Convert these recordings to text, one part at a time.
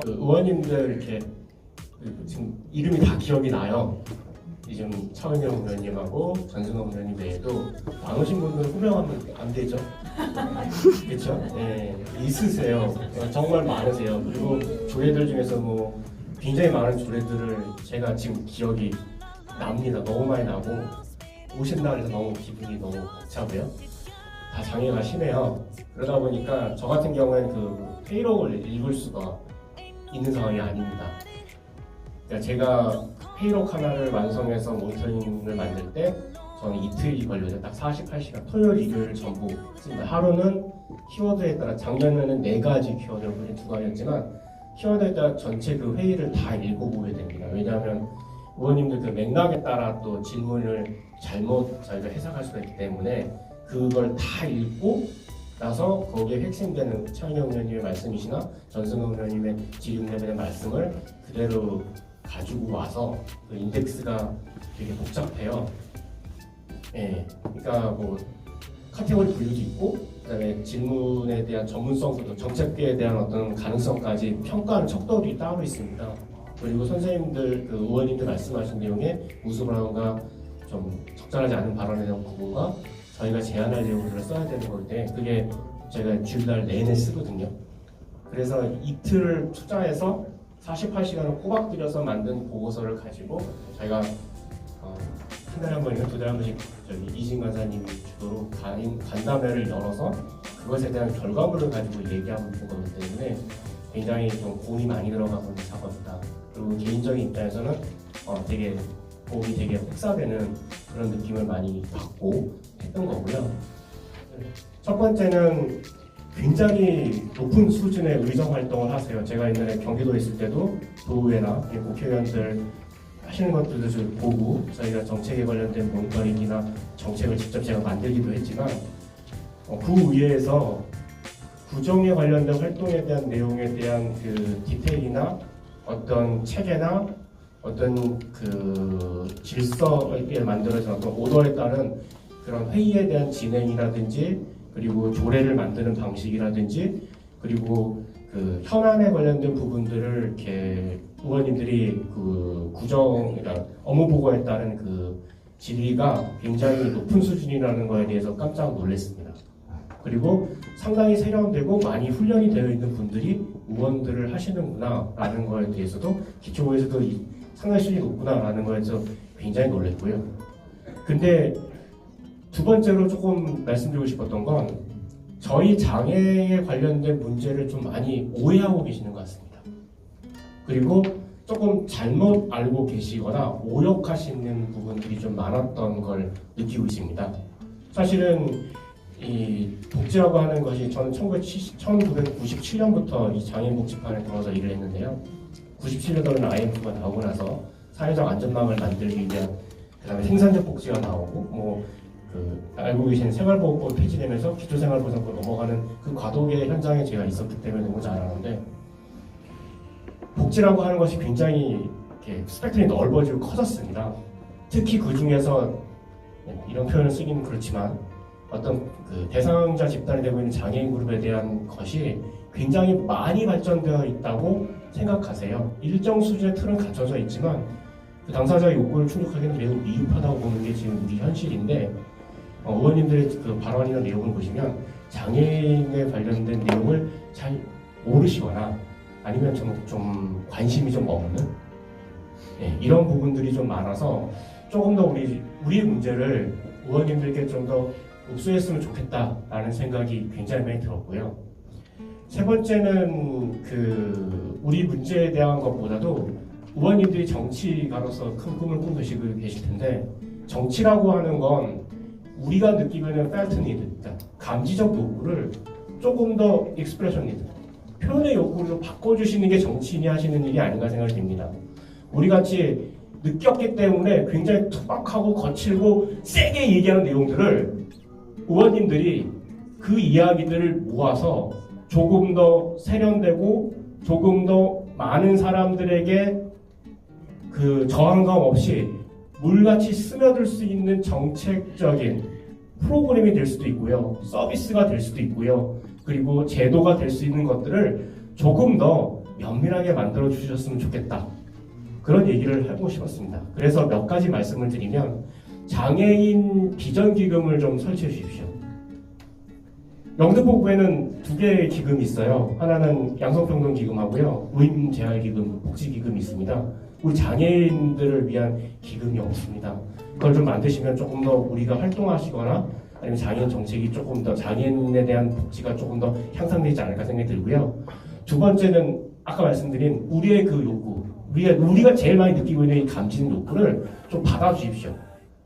그 의원님들 이렇게 지금 이름이 다 기억이 나요. 지금 차은영 의원님하고 전승헌 의원님 외에도 나오신 분들은 호명하면 안 되죠. 그렇죠? 네, 있으세요. 정말 많으세요. 그리고 조례들 중에서 뭐 굉장히 많은 조례들을 제가 지금 기억이 납니다. 너무 많이 나고 오신다 그래서 너무 기분이 너무 벅차고요. 다 장애가 심해요. 그러다 보니까 저 같은 경우에는 그 페이록을 읽을 수가 있는 상황이 아닙니다. 그러니까 제가 페이록 하나를 완성해서 모니터링을 만들 때 저는 이틀이 걸려요. 딱 48시간. 토요일, 일요일 전부 씁니다. 하루는 키워드에 따라 작년에는 4가지 키워드를 보신 2가지였지만 키워드에 따라 전체 그 회의를 다 읽어보게 됩니다. 왜냐하면 의원님들 그 맥락에 따라 또 질문을 잘못 저희가 해석할 수가 있기 때문에 그걸 다 읽고 나서 거기에 핵심되는 차은영 의원님의 말씀이시나 전승헌 의원님의 질의응답의 말씀을 그대로 가지고 와서 그 인덱스가 되게 복잡해요. 예, 그러니까 뭐 카테고리 분류도 있고 그다음에 질문에 대한 전문성도 정책에 대한 어떤 가능성까지 평가하는 척도들이 따로 있습니다. 그리고 선생님들 그 의원님들 말씀하신 내용에 우스브라운과 좀 적절하지 않은 발언에 대한 부분과 저희가 제안할 내용들을 써야 되는 건데 그게 제가 주일날 내내 쓰거든요. 그래서 이틀을 투자해서 48시간을 꼬박 들여서 만든 보고서를 가지고 저희가 한 달에 한 번이나 2달에 한 번씩 이진 간사님이 주도로 간담회를 열어서 그것에 대한 결과물을 가지고 얘기하고 있는 거기 때문에 굉장히 좀 공이 많이 들어가고 있는 작업이다. 그리고 개인적인 입장에서는 되게 도움이 되게 획사되는 그런 느낌을 많이 받고 했던 거고요. 첫 번째는 굉장히 높은 수준의 의정 활동을 하세요. 제가 옛날에 경기도에 있을 때도 도의회나 국회의원들 하시는 것들도 좀 보고 저희가 정책에 관련된 모니터링이나 정책을 직접 제가 만들기도 했지만 그 의회에서 구정에 관련된 활동에 대한 내용에 대한 그 디테일이나 어떤 체계나 어떤 그 질서에 만들어진 어떤 오더에 따른 그런 회의에 대한 진행이라든지 그리고 조례를 만드는 방식이라든지 그리고 그 현안에 관련된 부분들을 이렇게 의원님들이 그 구정이나 업무 보고에 따른 그 질의가 굉장히 높은 수준이라는 거에 대해서 깜짝 놀랐습니다. 그리고 상당히 세련되고 많이 훈련이 되어 있는 분들이 의원들을 하시는구나 라는 거에 대해서도 기초부에서도 상당히 수준이 높구나 라는 거에서 굉장히 놀랐고요. 근데 두 번째로 조금 말씀드리고 싶었던 건 저희 장애에 관련된 문제를 좀 많이 오해하고 계시는 것 같습니다. 그리고 조금 잘못 알고 계시거나 오역하시는 부분들이 좀 많았던 걸 느끼고 있습니다. 사실은 이 복지라고 하는 것이 저는 1997년부터 이 장애인복지판에 들어와서 일을 했는데요. 97년도에는 IMF가 나오고 나서 사회적 안전망을 만들기 위한 그다음에 생산적 복지가 나오고 알고 계시는 생활보호법 폐지되면서 기초생활보장법 넘어가는 그 과도기의 현장에 제가 있었기 때문에 너무 잘 아는데 복지라고 하는 것이 굉장히 이렇게 스펙트럼이 넓어지고 커졌습니다. 특히 그 중에서 이런 표현을 쓰기는 그렇지만 어떤 그 대상자 집단이 되고 있는 장애인 그룹에 대한 것이 굉장히 많이 발전되어 있다고 생각하세요. 일정 수준의 틀은 갖춰져 있지만 그 당사자의 요구를 충족하기는 매우 미흡하다고 보는 게 지금 우리 현실인데 의원님들의 그 발언이나 내용을 보시면 장애인에 관련된 내용을 잘 모르시거나 아니면 좀 관심이 좀 없는 이런 부분들이 좀 많아서 조금 더 우리의 문제를 의원님들께 좀 더 흡수했으면 좋겠다라는 생각이 굉장히 많이 들었고요. 세 번째는 그 우리 문제에 대한 것보다도 의원님들이 정치가로서 큰 꿈을 꾸고 계실 텐데 정치라고 하는 건 우리가 느끼는 felt need, 그러니까 감지적 요구를 조금 더 expression need, 표현의 요구로 바꿔주시는 게 정치인이 하시는 일이 아닌가 생각이 듭니다. 우리같이 느꼈기 때문에 굉장히 투박하고 거칠고 세게 얘기하는 내용들을 의원님들이 그 이야기들을 모아서 조금 더 세련되고 조금 더 많은 사람들에게 그 저항감 없이 물같이 스며들 수 있는 정책적인 프로그램이 될 수도 있고요. 서비스가 될 수도 있고요. 그리고 제도가 될 수 있는 것들을 조금 더 면밀하게 만들어 주셨으면 좋겠다. 그런 얘기를 해보고 싶었습니다. 그래서 몇 가지 말씀을 드리면 장애인 비전기금을 좀 설치해 주십시오. 영등포구에는 두 개의 기금이 있어요. 하나는 양성평등기금하고요. 노인재활기금, 복지기금이 있습니다. 우리 장애인들을 위한 기금이 없습니다. 그걸 좀 만드시면 조금 더 우리가 활동하시거나 아니면 장애인 정책이 조금 더 장애인에 대한 복지가 조금 더 향상되지 않을까 생각이 들고요. 두 번째는 아까 말씀드린 우리의 그 욕구, 우리가 제일 많이 느끼고 있는 이 감지는 욕구를 좀 받아주십시오.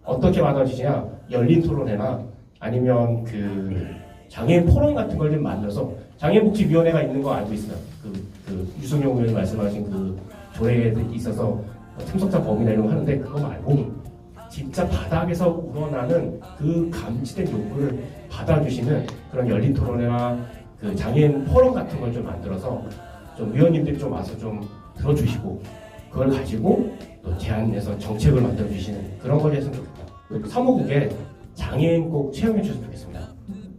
어떻게 받아주시냐? 열린 토론회나 아니면 그 장애인 포럼 같은 걸 좀 만들어서 장애인복지위원회가 있는 거 알고 있어요. 유승용 의원이 말씀하신 그 조례에 있어서 참석자 범위나 이런 거 하는데 그거 말고 진짜 바닥에서 우러나는 그 감지된 욕구를 받아주시는 그런 열린 토론회나 그 장애인 포럼 같은 걸 좀 만들어서 좀 위원님들이 좀 와서 좀 들어주시고 그걸 가지고 또 제안해서 정책을 만들어 주시는 그런 걸 했으면 좋겠다. 사무국에 장애인 꼭 채용해 주셨으면 좋겠습니다.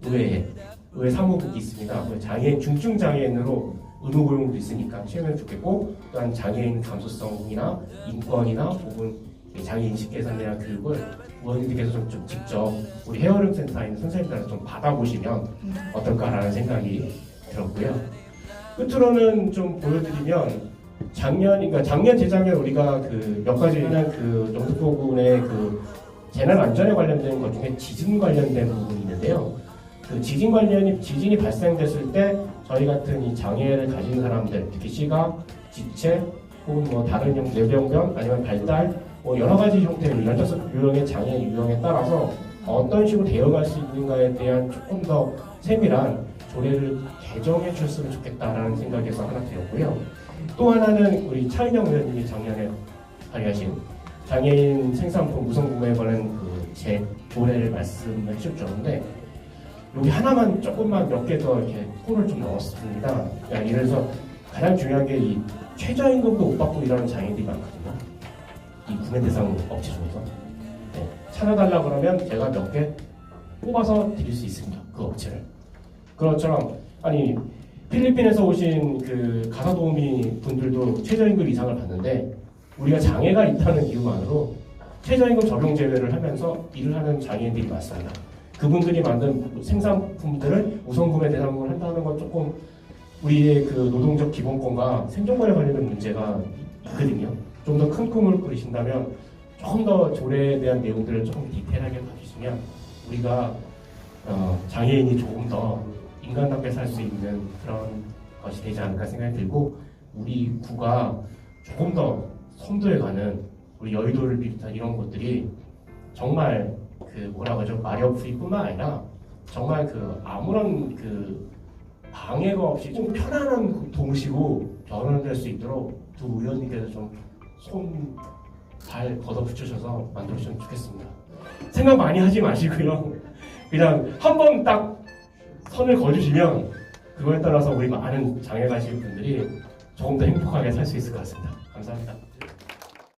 의회 사무국이 있습니다. 장애인 중증 장애인으로 의무 고용도 있으니까 채용해 좋겠고 또한 장애인 감수성이나 인권이나 혹은 장애인 인식 개선에 대한 교육을 의원님들께서 좀 직접 우리 헤어링 센터에 있는 선생님들한테 좀 받아보시면 어떨까라는 생각이 들었고요. 끝으로는 좀 보여드리면 작년 재작년 우리가 그 몇 가지 그 영등포군의 그 재난 안전에 관련된 것 중에 지진 관련된 부분이 있는데요. 그 지진이 발생됐을 때 저희 같은 이 장애를 가진 사람들, 특히 시각, 지체 혹은 뭐 다른 뇌병변 아니면 발달 뭐 여러 가지 형태의 16유형의 장애 유형에 따라서 어떤 식으로 대응할 수 있는가에 대한 조금 더 세밀한 조례를 개정해 주셨으면 좋겠다라는 생각에서 하나 드렸고요. 또 하나는 우리 차인영 의원님이 작년에 발의하신 장애인 생산품 우선 구매에 관한 제 조례를 말씀해 주셨는데 여기 하나만 조금만 몇 개 더 이렇게 콜을 좀 넣었습니다. 예를 들어서 가장 중요한 게 이 최저임금도 못 받고 일하는 장애인들이 많거든요. 이 구매 대상 업체 중에서 찾아달라 그러면 제가 몇 개 뽑아서 드릴 수 있습니다. 그 업체를. 그것처럼 아니 필리핀에서 오신 그 가사도우미 분들도 최저임금 이상을 받는데 우리가 장애가 있다는 이유만으로 최저임금 적용 제외를 하면서 일을 하는 장애인들이 많습니다. 그분들이 만든 생산품들을 우선 구매 대상으로 한다는 건 조금 우리의 그 노동적 기본권과 생존권에 관련된 문제가 있거든요. 좀 더 큰 꿈을 꾸리신다면 조금 더 조례에 대한 내용들을 조금 디테일하게 봐주시면 우리가 장애인이 조금 더 인간답게 살 수 있는 그런 것이 되지 않을까 생각이 들고 우리 구가 조금 더 선도에 가는 우리 여의도를 비롯한 이런 곳들이 정말 그 뭐라고 하죠? 마력프리뿐만 아니라 정말 그 아무런 그 방해가 없이 좀 편안한 도시로 변환될 수 있도록 두 의원님께서 좀 손 발 걷어붙여셔서 만들어주시면 좋겠습니다. 생각 많이 하지 마시고요. 그냥 한 번 딱 선을 그어주시면 그거에 따라서 우리 많은 장애 가신 분들이 조금 더 행복하게 살 수 있을 것 같습니다. 감사합니다.